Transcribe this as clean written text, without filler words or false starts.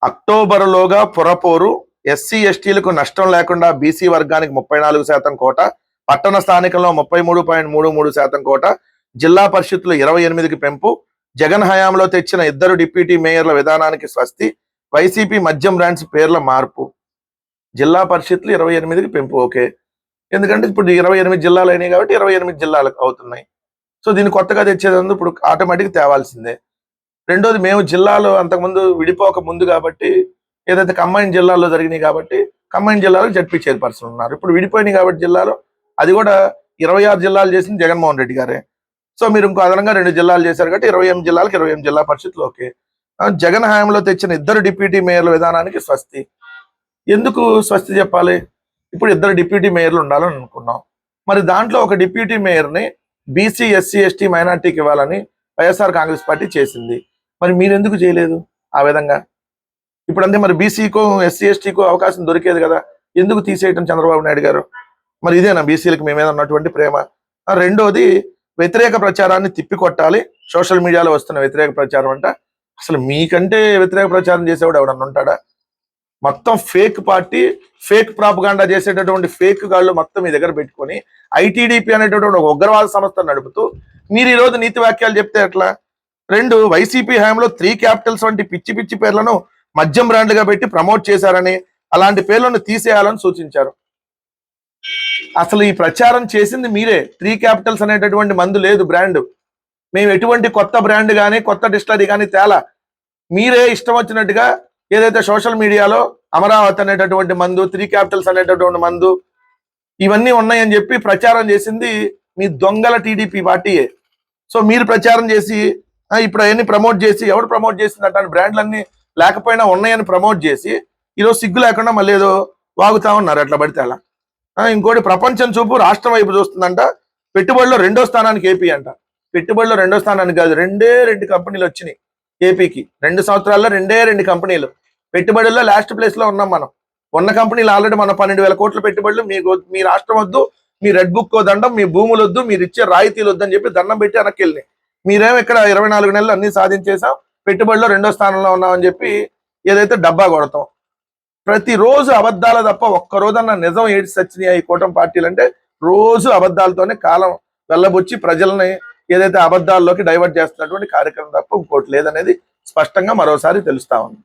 అక్టోబరులోగా పురపోరు, SC ఎస్టీలకు నష్టం లేకుండా బీసీ వర్గానికి 34% కోట, పట్టణ స్థానికంలో 33.33% కోట, జిల్లా పరిషత్తులు 28కి పెంపు, జగన్ హయాంలో తెచ్చిన 2 డిప్యూటీ మేయర్ల విధానానికి స్వస్తి, వైసీపీ మద్యం బ్రాండ్స్ పేర్ల మార్పు. జిల్లా పరిషత్తులు 28కి పెంపు, ఓకే. ఎందుకంటే ఇప్పుడు 28 జిల్లాలు అయినాయి కాబట్టి 28 జిల్లాలకు అవుతున్నాయి. సో దీన్ని కొత్తగా తెచ్చేదందుకు ఇప్పుడు ఆటోమేటిక్ తేవాల్సిందే. రెండోది, మేము జిల్లాలో అంతకుముందు విడిపోక ముందు కాబట్టి ఏదైతే కంబైన్ జిల్లాల్లో జరిగినాయి కాబట్టి కంబైన్ జిల్లాలో జడ్పీ చైర్పర్సన్ ఉన్నారు. ఇప్పుడు విడిపోయినాయి కాబట్టి జిల్లాలో అది కూడా 26 జిల్లాలు చేసింది జగన్మోహన్ రెడ్డి గారే. సో మీరు ఇంకో అదనంగా 2 జిల్లాలు చేశారు కాబట్టి 28 జిల్లాలకు 28 జిల్లా పరిషత్తులు, ఓకే. జగన్ హయాంలో తెచ్చిన 2 డిప్యూటీ మేయర్ల విధానానికి స్వస్తి. ఎందుకు స్వస్తి చెప్పాలి? ఇప్పుడు 2 డిప్యూటీ మేయర్లు ఉండాలని అనుకున్నాం. మరి దాంట్లో ఒక డిప్యూటీ మేయర్ని బీసీ, ఎస్సీ, ఎస్టీ, మైనార్టీకి ఇవ్వాలని వైఎస్ఆర్ కాంగ్రెస్ పార్టీ చేసింది. మరి మీరు ఎందుకు చేయలేదు ఆ విధంగా? ఇప్పుడు అంతే, మరి బీసీకో ఎస్సీ ఎస్టీకో అవకాశం దొరికేది కదా, ఎందుకు తీసేయటం చంద్రబాబు నాయుడు గారు? మరి ఇదేనా బీసీలకు మీ మీద ఉన్నటువంటి ప్రేమ? రెండోది, వ్యతిరేక ప్రచారాన్ని తిప్పికొట్టాలి. సోషల్ మీడియాలో వస్తున్న వ్యతిరేక ప్రచారం అంట. అసలు మీకంటే వ్యతిరేక ప్రచారం చేసేవాడు ఎవడన్నా ఉంటాడా? మొత్తం ఫేక్ పార్టీ, ఫేక్ ప్రాపగాండా చేసేటటువంటి ఫేక్ గాళ్ళు మొత్తం మీ దగ్గర పెట్టుకొని ఐటీడీపీ అనేటటువంటి ఒక ఉగ్రవాద సంస్థ నడుపుతూ మీరు ఈరోజు నీతి వాక్యాలు చెప్తే ఎట్లా? 2, వైసీపీ హయాంలో 3 క్యాపిటల్స్ వంటి పిచ్చి పిచ్చి పేర్లను మద్యం బ్రాండ్గా పెట్టి ప్రమోట్ చేశారని, అలాంటి పేర్లను తీసేయాలని సూచించారు. అసలు ఈ ప్రచారం చేసింది మీరే. 3 క్యాపిటల్స్ అనేటటువంటి మందు లేదు బ్రాండ్. మేము ఎటువంటి కొత్త బ్రాండ్ కానీ కొత్త డిస్టరీ కానీ తేలా. మీరే ఇష్టం వచ్చినట్టుగా ఏదైతే సోషల్ మీడియాలో అమరావతి అనేటటువంటి మందు, 3 క్యాపిటల్స్ అనేటటువంటి మందు ఇవన్నీ ఉన్నాయని చెప్పి ప్రచారం చేసింది మీ దొంగల టీడీపీ పార్టీయే. సో మీరు ప్రచారం చేసి ఇప్పుడు అవన్నీ ప్రమోట్ చేసి, ఎవరు ప్రమోట్ చేసింది అంటే బ్రాండ్లన్నీ లేకపోయినా ఉన్నాయని ప్రమోట్ చేసి ఈరోజు సిగ్గు లేకుండా మళ్ళీ ఏదో వాగుతా ఉన్నారు ఎట్లా పడితే అలా. ఇంకోటి, ప్రపంచం చూపు రాష్ట్రం వైపు చూస్తుందంట. పెట్టుబడిలో 2వ స్థానానికి ఏపీ అంట. పెట్టుబడిలో 2వ స్థానానికి కాదు, 2 కంపెనీలు వచ్చినాయి ఏపీకి. 2 సంవత్సరాల్లో 2 కంపెనీలు. పెట్టుబడుల్లో లాస్ట్ ప్లేస్ లో ఉన్నాం మనం. ఉన్న కంపెనీలు ఆల్రెడీ మన 12,000 కోట్ల పెట్టుబడులు. మీ రాష్ట్రం వద్దు, మీ రెడ్ బుక్ దండం, మీ భూములు వద్దు, మీరు ఇచ్చే రాయితీలు వద్దని చెప్పి దండం పెట్టి వెనక్కి వెళ్ళినాయి. మీరేమో ఇక్కడ 24 నెలలు అన్ని సాధించేసాం, పెట్టుబడిలో 2వ స్థానంలో ఉన్నామని చెప్పి ఏదైతే డబ్బా కొడతాం. ప్రతిరోజు అబద్ధాలు తప్ప ఒక్క రోజన్నా నిజం ఏడ్చి సచ్చినాయి ఈ కూటమి పార్టీలు అంటే? రోజు అబద్ధాలతోనే కాలం వెళ్ళబుచ్చి ప్రజల్ని ఏదైతే అబద్ధాల్లోకి డైవర్ట్ చేస్తున్నటువంటి కార్యక్రమం తప్ప ఇంకోటి లేదనేది స్పష్టంగా మరోసారి తెలుస్తా ఉంది.